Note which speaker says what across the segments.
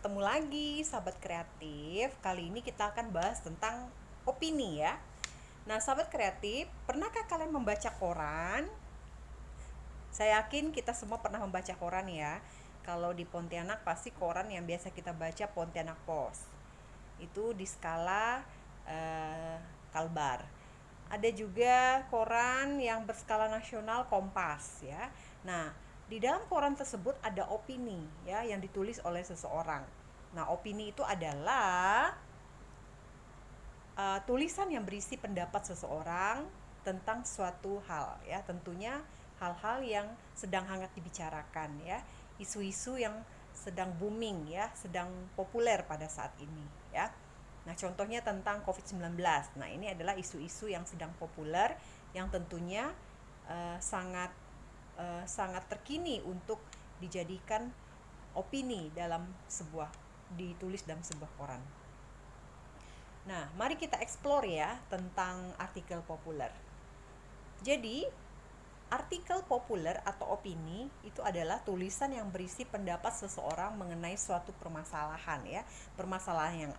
Speaker 1: ketemu lagi sahabat kreatif. Kali ini kita akan bahas tentang opini ya. Nah, sahabat kreatif, pernahkah kalian membaca koran? Saya yakin kita semua pernah membaca koran ya. Kalau di Pontianak pasti koran yang biasa kita baca Pontianak Post. Itu di skala Kalbar. Ada juga koran yang berskala nasional Kompas ya. Nah, di dalam koran tersebut ada opini ya yang ditulis oleh seseorang. Nah, opini itu adalah tulisan yang berisi pendapat seseorang tentang suatu hal ya, tentunya hal-hal yang sedang hangat dibicarakan ya, isu-isu yang sedang booming ya, sedang populer pada saat ini ya. Nah, contohnya tentang COVID-19. Nah, ini adalah isu-isu yang sedang populer yang tentunya sangat terkini untuk dijadikan opini dalam sebuah ditulis dalam sebuah koran. Nah, mari kita explore ya tentang artikel populer. Jadi, artikel populer atau opini itu adalah tulisan yang berisi pendapat seseorang mengenai suatu permasalahan ya. Permasalahan yang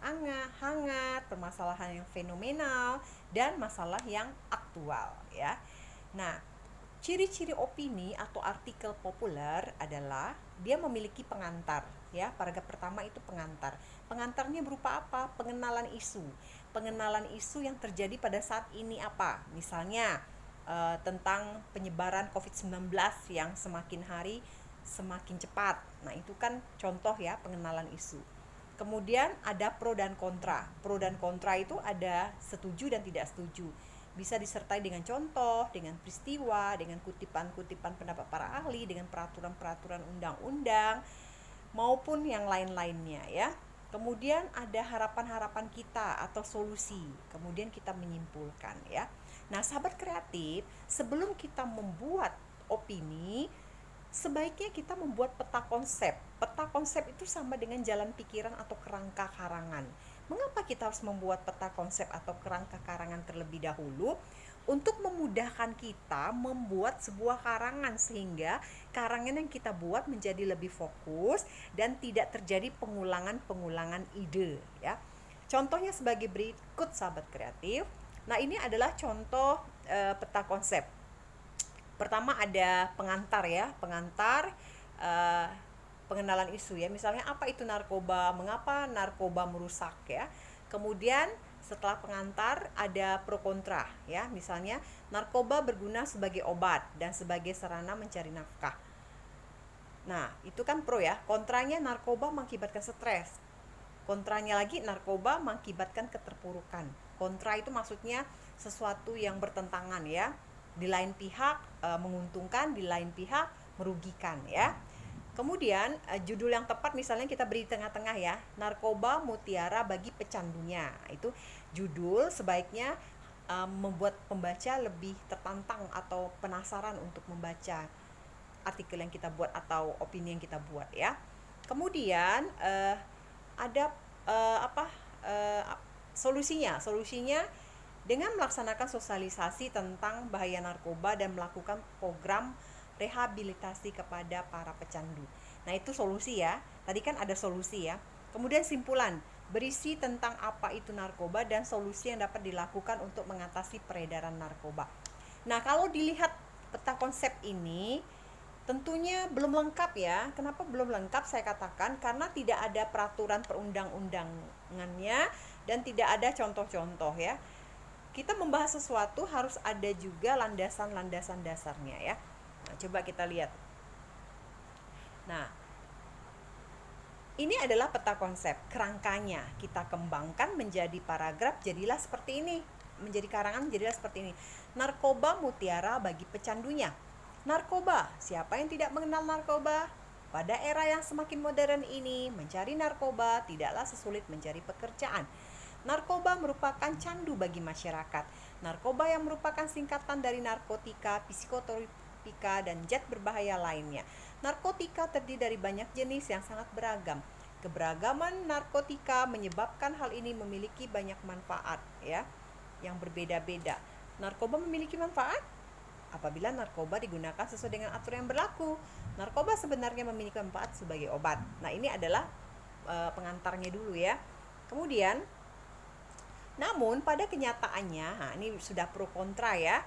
Speaker 1: hangat, permasalahan yang fenomenal, dan masalah yang aktual ya. Nah, ciri-ciri opini atau artikel populer adalah dia memiliki pengantar ya. Paragraf pertama itu pengantar. Pengantarnya berupa apa? Pengenalan isu. Pengenalan isu yang terjadi pada saat ini apa? Misalnya tentang penyebaran COVID-19 yang semakin hari semakin cepat. Nah, itu kan contoh ya pengenalan isu. Kemudian ada pro dan kontra. Pro dan kontra itu ada setuju dan tidak setuju. Bisa disertai dengan contoh, dengan peristiwa, dengan kutipan-kutipan pendapat para ahli, dengan peraturan-peraturan undang-undang, maupun yang lain-lainnya ya. Kemudian ada harapan-harapan kita atau solusi. Kemudian kita menyimpulkan ya. Nah, sahabat kreatif, sebelum kita membuat opini, sebaiknya kita membuat peta konsep. Peta konsep itu sama dengan jalan pikiran atau kerangka karangan. Mengapa kita harus membuat peta konsep atau kerangka karangan terlebih dahulu? Untuk memudahkan kita membuat sebuah karangan, sehingga karangan yang kita buat menjadi lebih fokus dan tidak terjadi pengulangan-pengulangan ide ya. Contohnya sebagai berikut sahabat kreatif. Nah, ini adalah contoh peta konsep. Pertama ada pengantar ya, pengantar pengenalan isu ya. Misalnya apa itu narkoba, mengapa narkoba merusak ya. Kemudian setelah pengantar ada pro kontra ya. Misalnya narkoba berguna sebagai obat dan sebagai sarana mencari nafkah. Nah, itu kan pro ya. Kontranya narkoba mengakibatkan stres. Kontranya lagi narkoba mengakibatkan keterpurukan. Kontra itu maksudnya sesuatu yang bertentangan ya. Di lain pihak menguntungkan, di lain pihak merugikan ya. Kemudian judul yang tepat misalnya kita beri di tengah-tengah ya. Narkoba mutiara bagi pecandunya. Itu judul sebaiknya membuat pembaca lebih tertantang atau penasaran untuk membaca artikel yang kita buat atau opini yang kita buat ya. Kemudian ada solusinya dengan melaksanakan sosialisasi tentang bahaya narkoba dan melakukan program rehabilitasi kepada para pecandu. Nah, itu solusi ya. Tadi kan ada solusi ya. Kemudian simpulan berisi tentang apa itu narkoba dan solusi yang dapat dilakukan untuk mengatasi peredaran narkoba. Nah, kalau dilihat peta konsep ini tentunya belum lengkap ya. Kenapa belum lengkap saya katakan? Karena tidak ada peraturan perundang-undangannya dan tidak ada contoh-contoh ya. Kita membahas sesuatu harus ada juga landasan-landasan dasarnya ya. Nah, coba kita lihat. Nah, ini adalah peta konsep. Kerangkanya kita kembangkan menjadi paragraf, jadilah seperti ini. Menjadi karangan jadilah seperti ini. Narkoba mutiara bagi pecandunya. Narkoba, siapa yang tidak mengenal narkoba? Pada era yang semakin modern ini, mencari narkoba tidaklah sesulit mencari pekerjaan. Narkoba merupakan candu bagi masyarakat. Narkoba yang merupakan singkatan dari narkotika, psikotropika, dan zat berbahaya lainnya. Narkotika terdiri dari banyak jenis yang sangat beragam. Keberagaman narkotika menyebabkan hal ini memiliki banyak manfaat ya, yang berbeda-beda. Narkoba memiliki manfaat apabila narkoba digunakan sesuai dengan aturan yang berlaku. Narkoba sebenarnya memiliki manfaat sebagai obat. Nah, ini adalah pengantarnya dulu ya. Kemudian, namun pada kenyataannya, nah ini sudah pro kontra ya.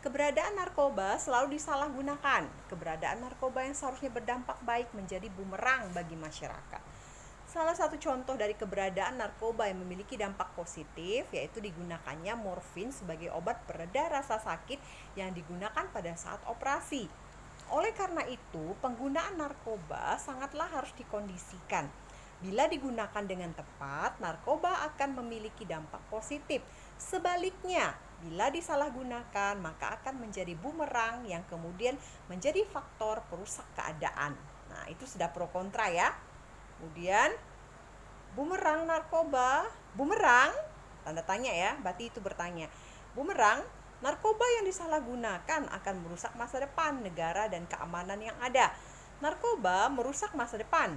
Speaker 1: Keberadaan narkoba selalu disalahgunakan. Keberadaan narkoba yang seharusnya berdampak baik menjadi bumerang bagi masyarakat. Salah satu contoh dari keberadaan narkoba yang memiliki dampak positif yaitu digunakannya morfin sebagai obat pereda rasa sakit yang digunakan pada saat operasi. Oleh karena itu, penggunaan narkoba sangatlah harus dikondisikan. Bila digunakan dengan tepat, narkoba akan memiliki dampak positif. Sebaliknya, bila disalahgunakan, maka akan menjadi bumerang yang kemudian menjadi faktor perusak keadaan. Nah, itu sudah pro kontra ya. Kemudian bumerang narkoba, bumerang tanda tanya ya, berarti itu bertanya. Bumerang narkoba yang disalahgunakan akan merusak masa depan negara dan keamanan yang ada. Narkoba merusak masa depan.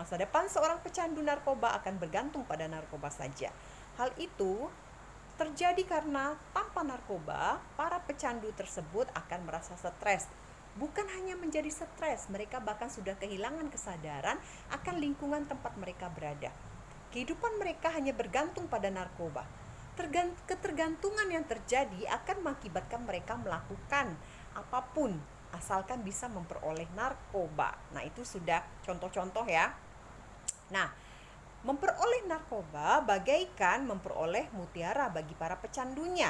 Speaker 1: Masa depan seorang pecandu narkoba akan bergantung pada narkoba saja. Hal itu terjadi karena tanpa narkoba, para pecandu tersebut akan merasa stres. Bukan hanya menjadi stres, mereka bahkan sudah kehilangan kesadaran akan lingkungan tempat mereka berada. Kehidupan mereka hanya bergantung pada narkoba. Ketergantungan yang terjadi akan mengakibatkan mereka melakukan apapun asalkan bisa memperoleh narkoba. Nah, itu sudah contoh-contoh ya. Nah, memperoleh narkoba bagaikan memperoleh mutiara bagi para pecandunya.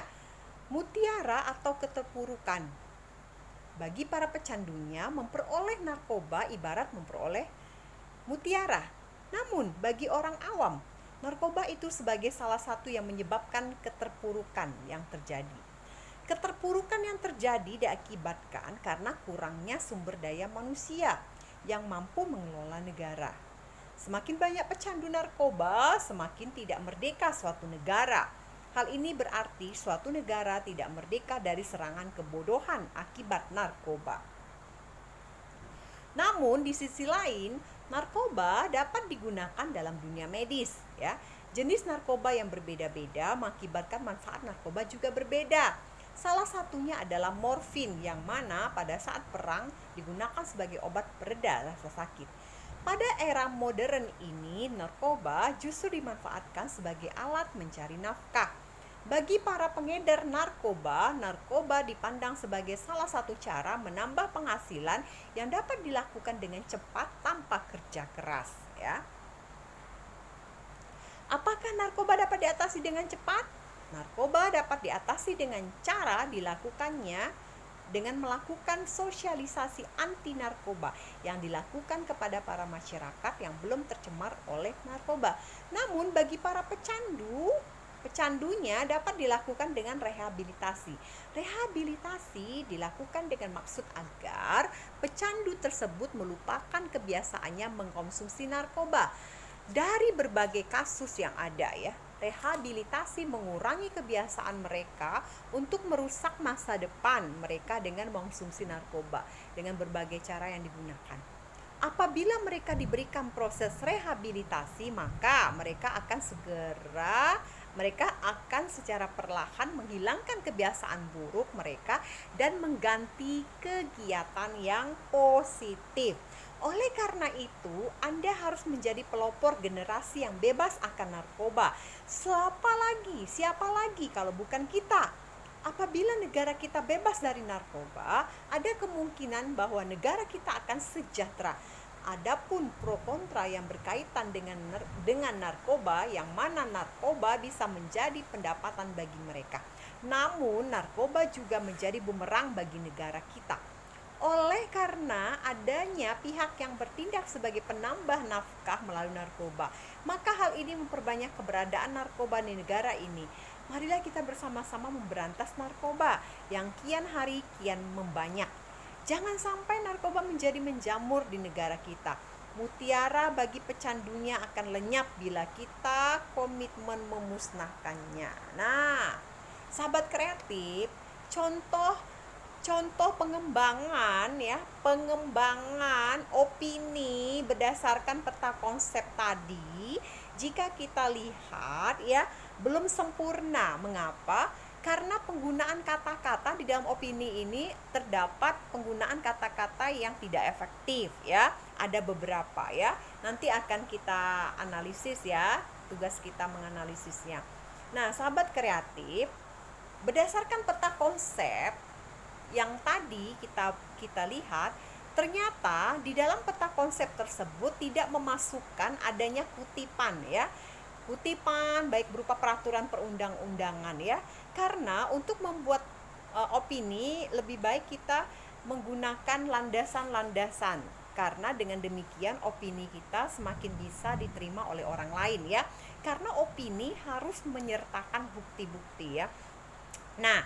Speaker 1: Mutiara atau keterpurukan. Bagi para pecandunya, memperoleh narkoba ibarat memperoleh mutiara. Namun, bagi orang awam, narkoba itu sebagai salah satu yang menyebabkan keterpurukan yang terjadi. Keterpurukan yang terjadi diakibatkan karena kurangnya sumber daya manusia yang mampu mengelola negara. Semakin banyak pecandu narkoba, semakin tidak merdeka suatu negara. Hal ini berarti suatu negara tidak merdeka dari serangan kebodohan akibat narkoba. Namun di sisi lain, narkoba dapat digunakan dalam dunia medis, ya. Jenis narkoba yang berbeda-beda mengakibatkan manfaat narkoba juga berbeda. Salah satunya adalah morfin yang mana pada saat perang digunakan sebagai obat pereda rasa sakit. Pada era modern ini, narkoba justru dimanfaatkan sebagai alat mencari nafkah. Bagi para pengedar narkoba, narkoba dipandang sebagai salah satu cara menambah penghasilan yang dapat dilakukan dengan cepat tanpa kerja keras, ya. Apakah narkoba dapat diatasi dengan cepat? Narkoba dapat diatasi dengan cara dilakukannya dengan melakukan sosialisasi anti narkoba yang dilakukan kepada para masyarakat yang belum tercemar oleh narkoba. Namun bagi para pecandunya dapat dilakukan dengan rehabilitasi. Rehabilitasi dilakukan dengan maksud agar pecandu tersebut melupakan kebiasaannya mengkonsumsi narkoba. Dari berbagai kasus yang ada ya, rehabilitasi mengurangi kebiasaan mereka untuk merusak masa depan mereka dengan mengkonsumsi narkoba dengan berbagai cara yang digunakan. Apabila mereka diberikan proses rehabilitasi, maka mereka akan secara perlahan menghilangkan kebiasaan buruk mereka dan mengganti kegiatan yang positif. Oleh karena itu, Anda harus menjadi pelopor generasi yang bebas akan narkoba. Siapa lagi kalau bukan kita? Apabila negara kita bebas dari narkoba, ada kemungkinan bahwa negara kita akan sejahtera. Adapun pro kontra yang berkaitan dengan narkoba, yang mana narkoba bisa menjadi pendapatan bagi mereka. Namun, narkoba juga menjadi bumerang bagi negara kita. Oleh karena adanya pihak yang bertindak sebagai penambah nafkah melalui narkoba, maka hal ini memperbanyak keberadaan narkoba di negara ini. Marilah kita bersama-sama memberantas narkoba yang kian hari kian membanyak. Jangan sampai narkoba menjadi menjamur di negara kita. Mutiara bagi pecandunya akan lenyap bila kita komitmen memusnahkannya. Nah, sahabat kreatif, contoh pengembangan opini berdasarkan peta konsep tadi, jika kita lihat ya, belum sempurna. Mengapa? Karena penggunaan kata-kata di dalam opini ini terdapat penggunaan kata-kata yang tidak efektif ya. Ada beberapa ya. Nanti akan kita analisis ya, tugas kita menganalisisnya. Nah, sahabat kreatif, berdasarkan peta konsep yang tadi kita lihat, ternyata di dalam peta konsep tersebut tidak memasukkan adanya kutipan ya. Kutipan baik berupa peraturan perundang-undangan ya. Karena untuk membuat opini lebih baik kita menggunakan landasan-landasan. Karena dengan demikian opini kita semakin bisa diterima oleh orang lain ya. Karena opini harus menyertakan bukti-bukti ya. Nah,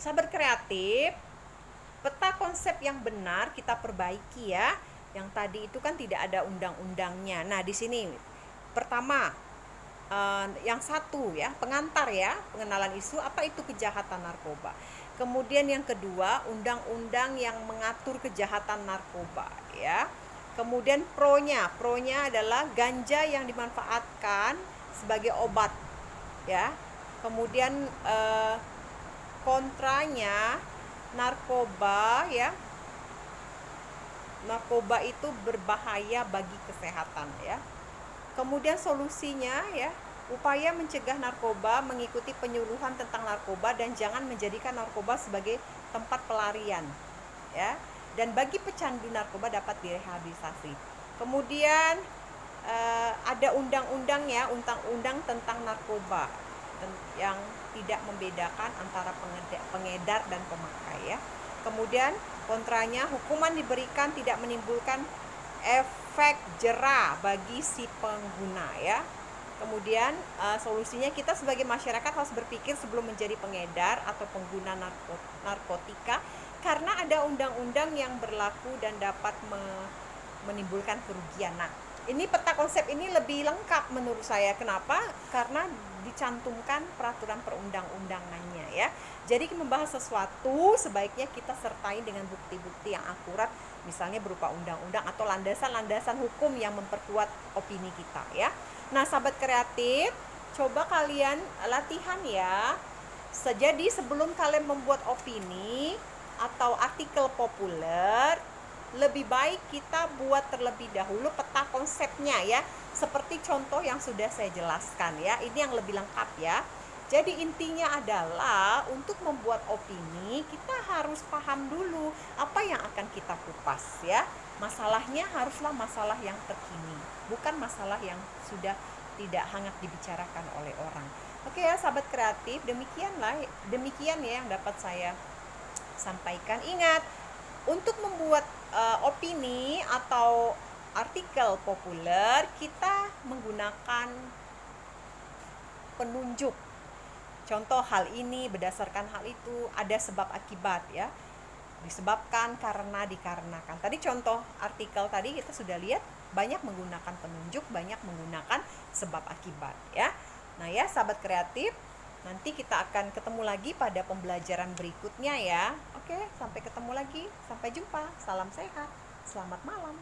Speaker 1: sahabat kreatif, peta konsep yang benar kita perbaiki ya. Yang tadi itu kan tidak ada undang-undangnya. Nah, di sini pertama yang satu ya, pengantar ya, pengenalan isu apa itu kejahatan narkoba. Kemudian yang kedua, undang-undang yang mengatur kejahatan narkoba ya. Kemudian pronya adalah ganja yang dimanfaatkan sebagai obat ya. Kemudian kontranya narkoba ya. Narkoba itu berbahaya bagi kesehatan ya. Kemudian solusinya ya, upaya mencegah narkoba mengikuti penyuluhan tentang narkoba dan jangan menjadikan narkoba sebagai tempat pelarian ya. Dan bagi pecandu narkoba dapat direhabilitasi. Kemudian ada undang-undang ya, undang-undang tentang narkoba yang tidak membedakan antara pengedar dan pemakai ya. Kemudian kontranya, hukuman diberikan tidak menimbulkan efek jera bagi si pengguna ya. Kemudian solusinya kita sebagai masyarakat harus berpikir sebelum menjadi pengedar atau pengguna narkotika, karena ada undang-undang yang berlaku dan dapat menimbulkan kerugian. Nah, ini peta konsep ini lebih lengkap menurut saya. Kenapa? Karena dicantumkan peraturan perundang-undangannya ya. Jadi membahas sesuatu sebaiknya kita sertai dengan bukti-bukti yang akurat, misalnya berupa undang-undang atau landasan-landasan hukum yang memperkuat opini kita ya. Nah, sahabat kreatif, coba kalian latihan ya. Jadi sebelum kalian membuat opini atau artikel populer, lebih baik kita buat terlebih dahulu peta konsepnya ya, seperti contoh yang sudah saya jelaskan ya. Ini yang lebih lengkap ya. Jadi intinya adalah untuk membuat opini kita harus paham dulu apa yang akan kita kupas ya. Masalahnya haruslah masalah yang terkini, bukan masalah yang sudah tidak hangat dibicarakan oleh orang. Oke ya sahabat kreatif, demikian ya yang dapat saya sampaikan. Ingat, untuk membuat opini atau artikel populer kita menggunakan penunjuk. Contoh hal ini berdasarkan hal itu, ada sebab akibat ya. Disebabkan karena dikarenakan. Tadi contoh artikel tadi kita sudah lihat banyak menggunakan penunjuk, banyak menggunakan sebab akibat ya. Nah ya sahabat kreatif, nanti kita akan ketemu lagi pada pembelajaran berikutnya ya. Oke, sampai ketemu lagi. Sampai jumpa. Salam sehat. Selamat malam.